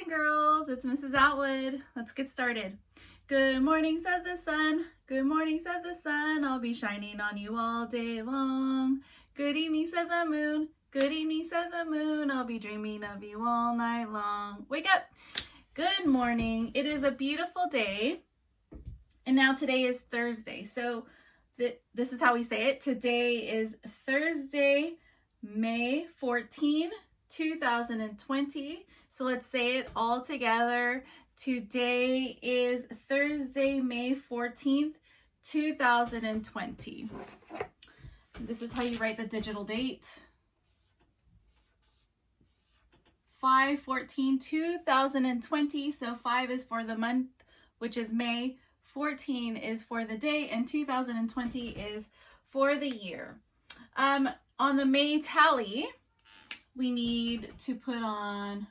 and girls, it's Mrs. Atwood. Let's get started. Good morning, said the sun. Good morning, said the sun. I'll be shining on you all day long. Good evening, said the moon. Good evening, said the moon. I'll be dreaming of you all night long. Wake up. Good morning. It is a beautiful day. And now today is Thursday. So this is how we say it. Today is Thursday, May 14, 2020. So let's say it all together. Today is Thursday, May 14th, 2020. This is how you write the digital date. 5/14/2020. So 5 is for the month, which is May. 14 is for the day, and 2020 is for the year. On the May tally, we need to put on,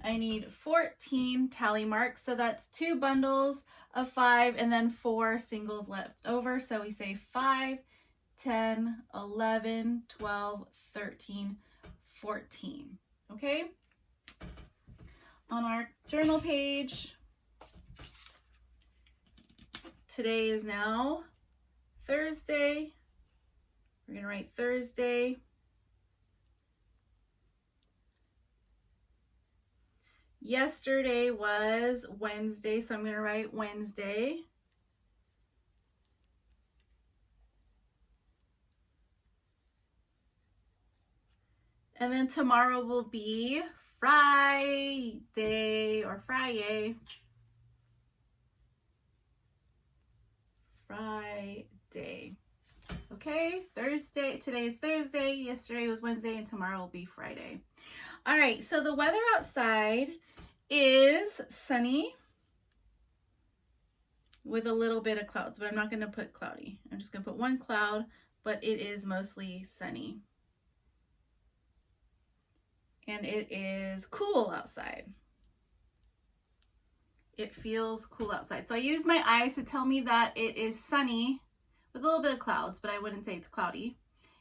I need 14 tally marks. So that's 2 bundles of 5 and then 4 singles left over. So we say 5, 10, 11, 12, 13, 14. Okay? On our journal page, today is now Thursday. We're going to write Thursday. Yesterday was Wednesday, so I'm going to write Wednesday. And then tomorrow will be Friday or Friday. Friday. Okay, Thursday. Today is Thursday. Yesterday was Wednesday, and tomorrow will be Friday. All right, so the weather outside is sunny with a little bit of clouds, but I'm not going to put cloudy. I'm just going to put one cloud, but it is mostly sunny. And it is cool outside. It feels cool outside. So I use my eyes to tell me that it is sunny with a little bit of clouds, but I wouldn't say it's cloudy.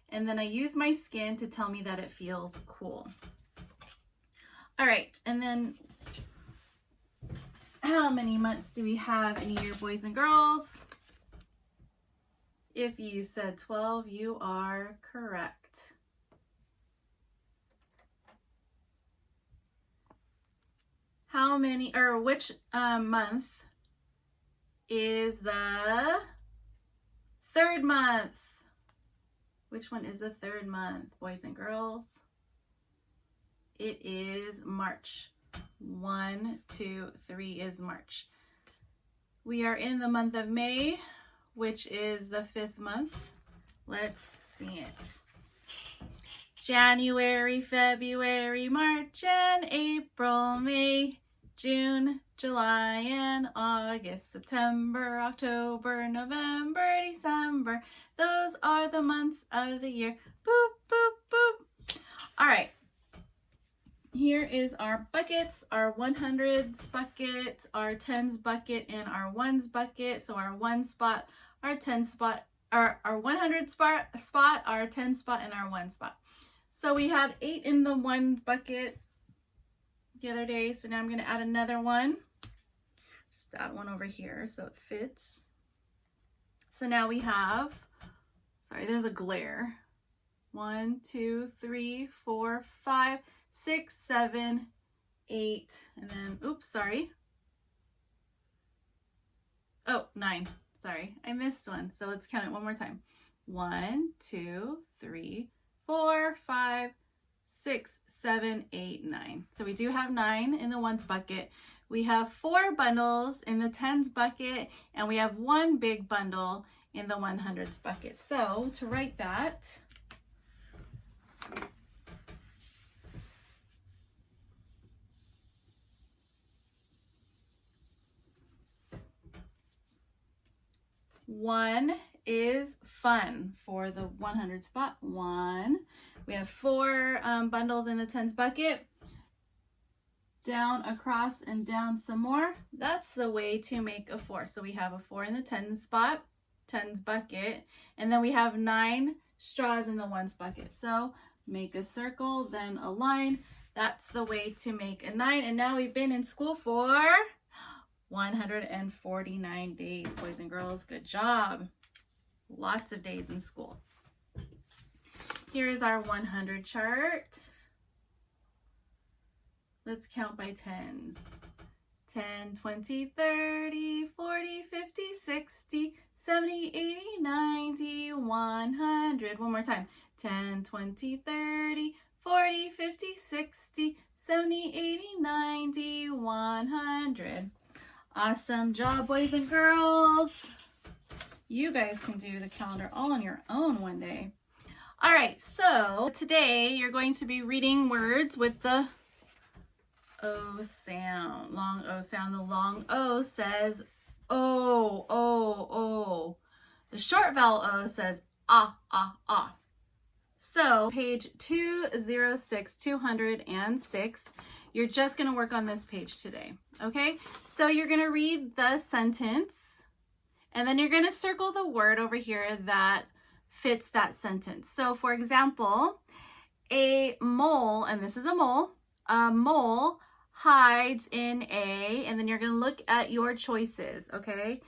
And then I use my skin to tell me that it feels cool. All right, and then how many months do we have in a year, boys and girls? If you said 12, you are correct. How many, or which month is the third month? Which one is the third month, boys and girls? It is March. 1, 2, 3 is March. We are in the month of May, which is the 5th month. Let's see it. January, February, March, and April, May, June, July, and August, September, October, November, December. Those are the months of the year. Boop, boop, boop. All right. Here is our buckets, our 100s bucket, our 10s bucket, and our 1s bucket. So our 1 spot, our 10 spot, our 100 spot, our 10 spot, and our 1 spot. So we had 8 in the 1 bucket the other day. So now I'm going to add another one. Just add one over here so it fits. So now we have, sorry, there's a glare. 1, 2, 3, 4, 5, 6, 7, 8, and then, oops, sorry. Oh, 9. Sorry, I missed one. So let's count it one more time. 1, 2, 3, 4, 5, 6, 7, 8, 9. So we do have 9 in the 1s bucket. We have 4 bundles in the 10s bucket, and we have 1 big bundle in the 100s bucket. So to write that, one is fun for the 100 spot. 1. We have 4 bundles in the 10s bucket. Down, across, and down some more. That's the way to make a 4. So we have a 4 in the 10 spot, 10s bucket, and then we have 9 straws in the ones bucket. So make a circle, then a line. That's the way to make a 9. And now we've been in school for 149 days, boys and girls. Good job. Lots of days in school. Here's our 100 chart. Let's count by tens. 10, 20, 30, 40, 50, 60, 70, 80, 90, 100. One more time. 10, 20, 30, 40, 50, 60, 70, 80, 90, 100. Awesome job, boys and girls. You guys can do the calendar all on your own one day. All right, so today you're going to be reading words with the O sound, long O sound. The long O says O, O, O. The short vowel O says ah, ah, ah. So page 206, 206, you're just going to work on this page today, okay? So you're going to read the sentence, and then you're going to circle the word over here that fits that sentence. So for example, a mole, and this is a mole hides in a, and then you're going to look at your choices, okay?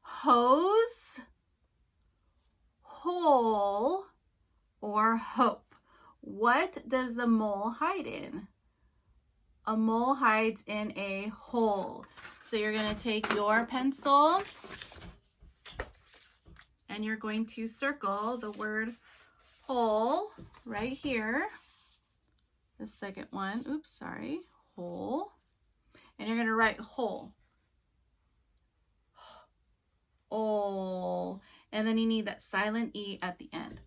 Hose, hole, or hope. What does the mole hide in? A mole hides in a hole. So you're going to take your pencil and you're going to circle the word hole right here. The second one, oops, sorry, hole. And you're going to write hole. Oh, and then you need that silent E at the end.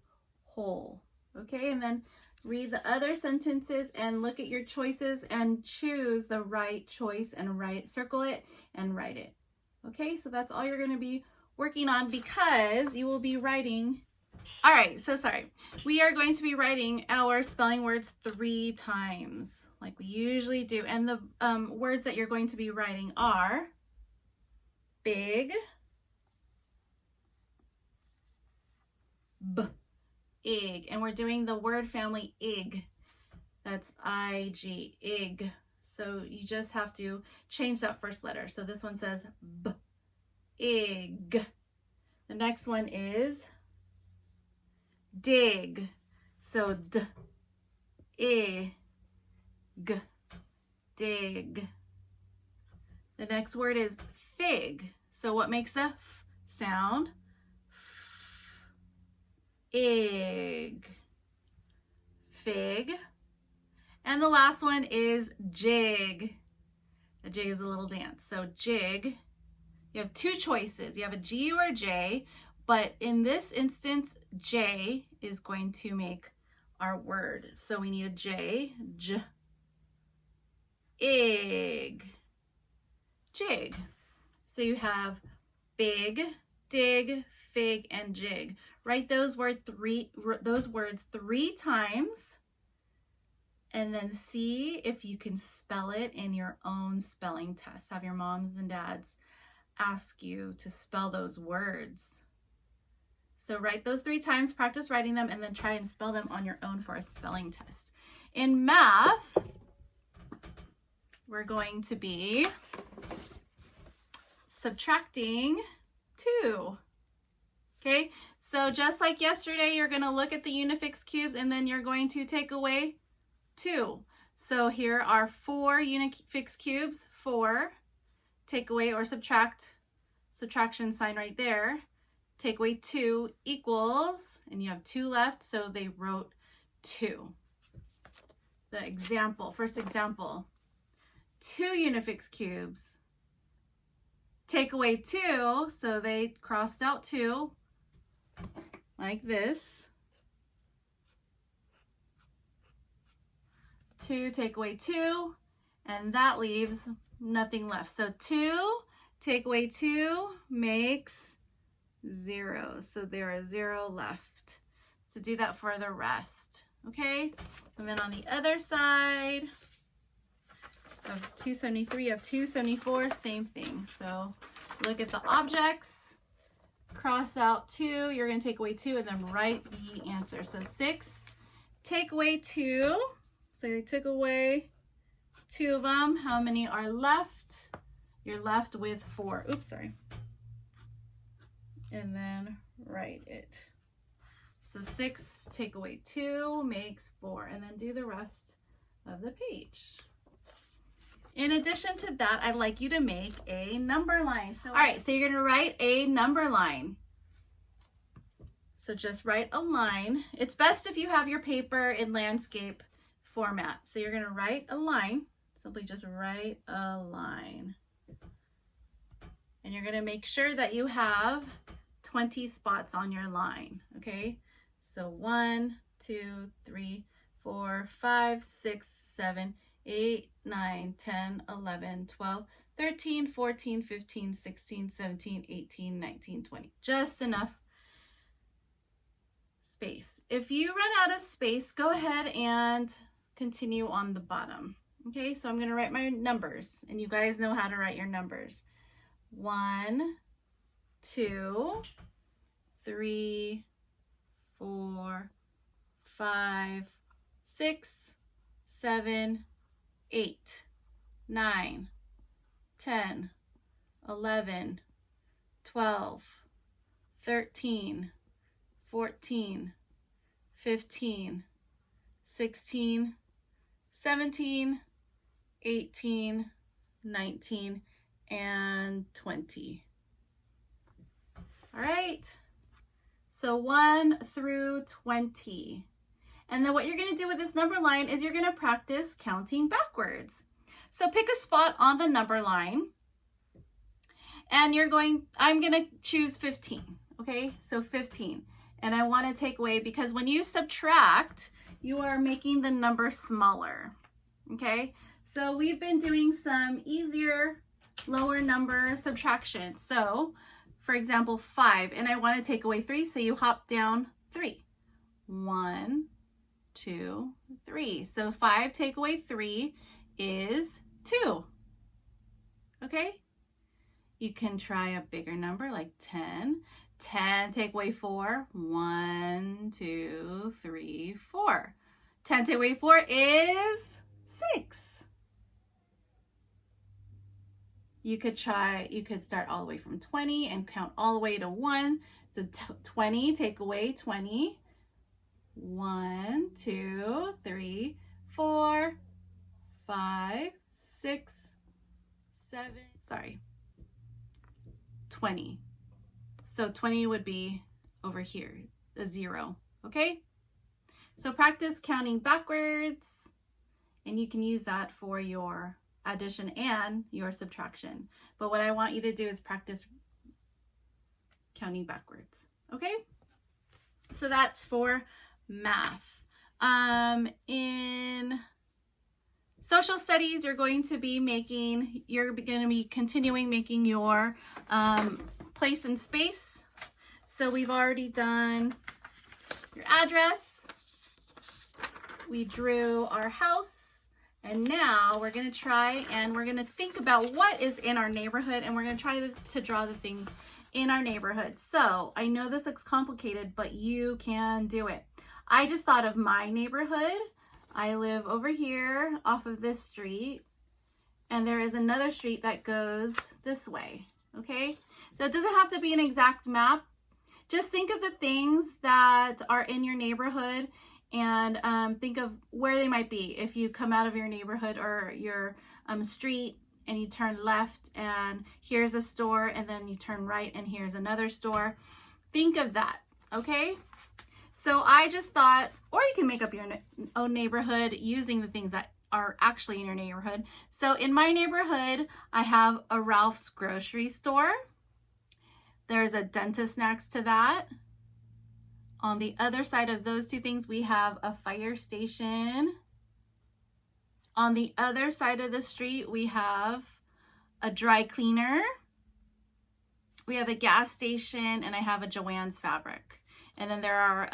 Hole. Okay, and then read the other sentences and look at your choices and choose the right choice and circle it and write it. Okay, so that's all you're going to be working on because you will be writing. All right, so sorry. We are going to be writing our spelling words 3 times like we usually do. And the words that you're going to be writing are big, b, ig, and we're doing the word family ig. That's I-G, ig. So you just have to change that first letter. So this one says b, ig. The next one is dig. So d, I, g, dig. The next word is fig. So what makes the f sound? Ig, fig. And the last one is jig. A jig is a little dance. So jig, you have 2 choices. You have a G or a J, but in this instance, J is going to make our word. So we need a J, j, ig, jig. So you have big, dig, fig, and jig. Write those words 3 times and then see if you can spell it in your own spelling test. Have your moms and dads ask you to spell those words. So write those 3 times, practice writing them, and then try and spell them on your own for a spelling test. In math, we're going to be subtracting 2. Okay, so just like yesterday, you're going to look at the Unifix cubes and then you're going to take away 2. So here are 4 Unifix cubes, 4, take away or subtract, subtraction sign right there, take away 2 equals, and you have 2 left, so they wrote 2. The example, first example, 2 Unifix cubes, take away 2, so they crossed out 2, like this. 2 take away 2, and that leaves nothing left. So 2 take away 2 makes 0. So there is 0 left. So do that for the rest. Okay? And then on the other side of 273 of 274, same thing. So look at the objects, cross out 2. You're going to take away 2 and then write the answer. So 6, take away 2. So you took away 2 of them. How many are left? You're left with 4. Oops, sorry. And then write it. So 6, take away 2 makes 4, and then do the rest of the page. In addition to that, I'd like you to make a number line. So, all right, so you're going to write a number line. So just write a line. It's best if you have your paper in landscape format. So you're going to write a line. Simply just write a line. And you're going to make sure that you have 20 spots on your line, okay? So 1, 2, 3, 4, 5, 6, 7, 8, 9, 10, 11, 12, 13, 14, 15, 16, 17, 18, 19, 20. Just enough space. If you run out of space, go ahead and continue on the bottom. Okay, so I'm going to write my numbers, and you guys know how to write your numbers. 1, 2, 3, 4, 5, 6, 7, 8, 9, 10, 11, 12, 13, 14, 15, 16, 17, 18, 19, and 20. All right. So 1 through 20. And then what you're going to do with this number line is you're going to practice counting backwards. So pick a spot on the number line. And I'm going to choose 15. Okay, so 15. And I want to take away, because when you subtract, you are making the number smaller. Okay, so we've been doing some easier lower number subtraction. So for example, 5, and I want to take away 3, so you hop down 3. 1, 2, 3. So 5 take away 3 is 2. Okay? You can try a bigger number like 10. 10 take away 4. 1, 2, 3, 4. 10 take away 4 is 6. You could start all the way from 20 and count all the way to 1. So 20, take away 20. 1, 2, 3, 4, 5, 6, 7, 20. So 20 would be over here, a 0, okay? So practice counting backwards, and you can use that for your addition and your subtraction. But what I want you to do is practice counting backwards, okay? So that's for math. In social studies, you're going to be continuing making your place and space. So we've already done your address. We drew our house. And now we're going to try and we're going to think about what is in our neighborhood, and we're going to try to draw the things in our neighborhood. So I know this looks complicated, but you can do it. I just thought of my neighborhood. I live over here off of this street, and there is another street that goes this way. Okay, so it doesn't have to be an exact map. Just think of the things that are in your neighborhood, and think of where they might be. If you come out of your neighborhood or your street and you turn left and here's a store, and then you turn right and here's another store. Think of that, okay? So I just thought, or you can make up your own neighborhood using the things that are actually in your neighborhood. So in my neighborhood, I have a Ralph's grocery store. There's a dentist next to that. On the other side of those two things, we have a fire station. On the other side of the street, we have a dry cleaner. We have a gas station, and I have a Joann's Fabric. And then there are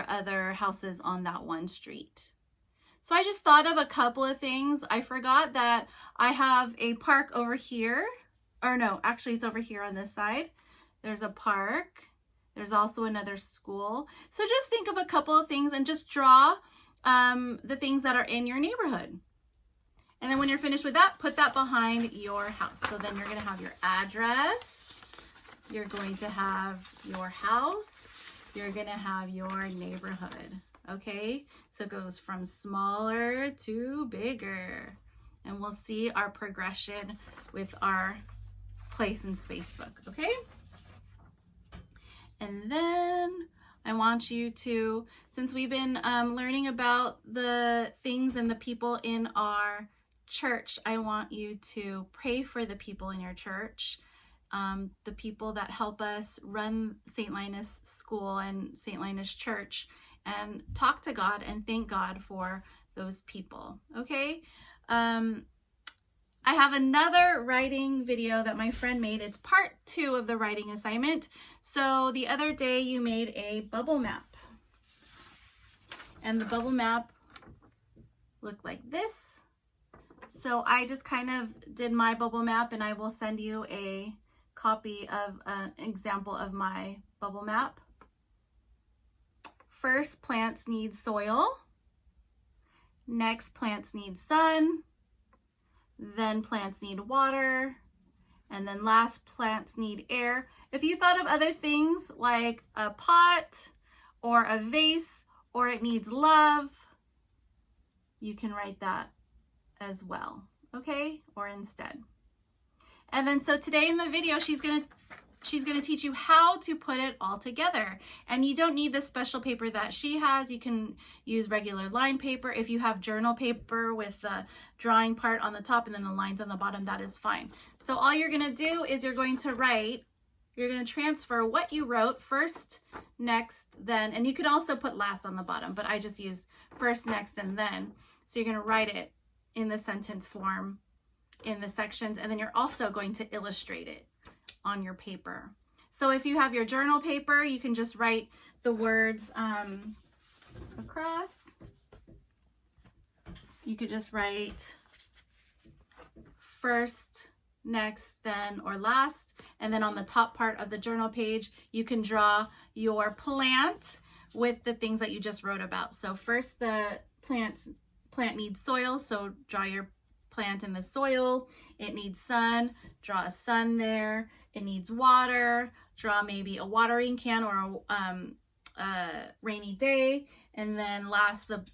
other houses on that one street. So I just thought of a couple of things. I forgot that I have a park over here. Or no, actually it's over here on this side. there's a park, there's also another school. So just think of a couple of things and just draw the things that are in your neighborhood. And then when you're finished with that, put that behind your house. So then you're gonna have your address, you're going to have your house, you're gonna have your neighborhood, okay? So it goes from smaller to bigger. And we'll see our progression with our place and space book, okay? And then I want you to, since we've been learning about the things and the people in our church, I want you to pray for the people in your church, the people that help us run St. Linus School and St. Linus Church, and talk to God and thank God for those people, okay? I have another writing video that my friend made. It's part 2 of the writing assignment. So the other day you made a bubble map. And the bubble map looked like this. So I just kind of did my bubble map, and I will send you a copy of an example of my bubble map. First, plants need soil. Next, plants need sun. Then plants need water, and then last, plants need air. If you thought of other things like a pot or a vase, or it needs love, you can write that as well, okay? Or instead. And then so today in the video, she's gonna teach you how to put it all together. And you don't need the special paper that she has. You can use regular line paper. If you have journal paper with the drawing part on the top and then the lines on the bottom, that is fine. So all you're gonna do is you're going to write, you're gonna transfer what you wrote first, next, then, and you can also put last on the bottom, but I just use first, next, and then. So you're gonna write it in the sentence form in the sections, and then you're also going to illustrate it on your paper. So if you have your journal paper, you can just write the words across. You could just write first, next, then, or last. And then on the top part of the journal page, you can draw your plant with the things that you just wrote about. So first, the plant needs soil, so draw your plant in the soil. It needs sun, draw a sun there. It needs water, draw maybe a watering can or a rainy day. And then last, the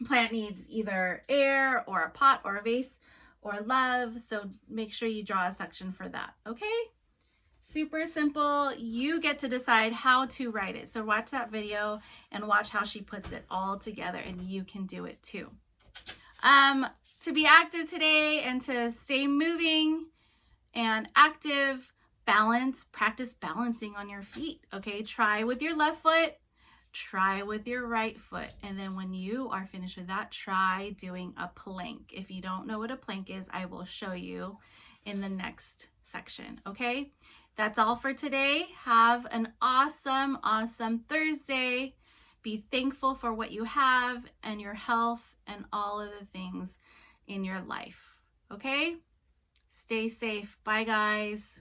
plant needs either air or a pot or a vase or love. So make sure you draw a section for that, okay? Super simple. You get to decide how to write it. So watch that video and watch how she puts it all together, and you can do it too. To be active today and to stay moving and active, practice balancing on your feet, okay? Try with your left foot, try with your right foot. And then when you are finished with that, try doing a plank. If you don't know what a plank is, I will show you in the next section, okay? That's all for today. Have an awesome, awesome Thursday. Be thankful for what you have and your health and all of the things in your life, okay? Stay safe. Bye, guys.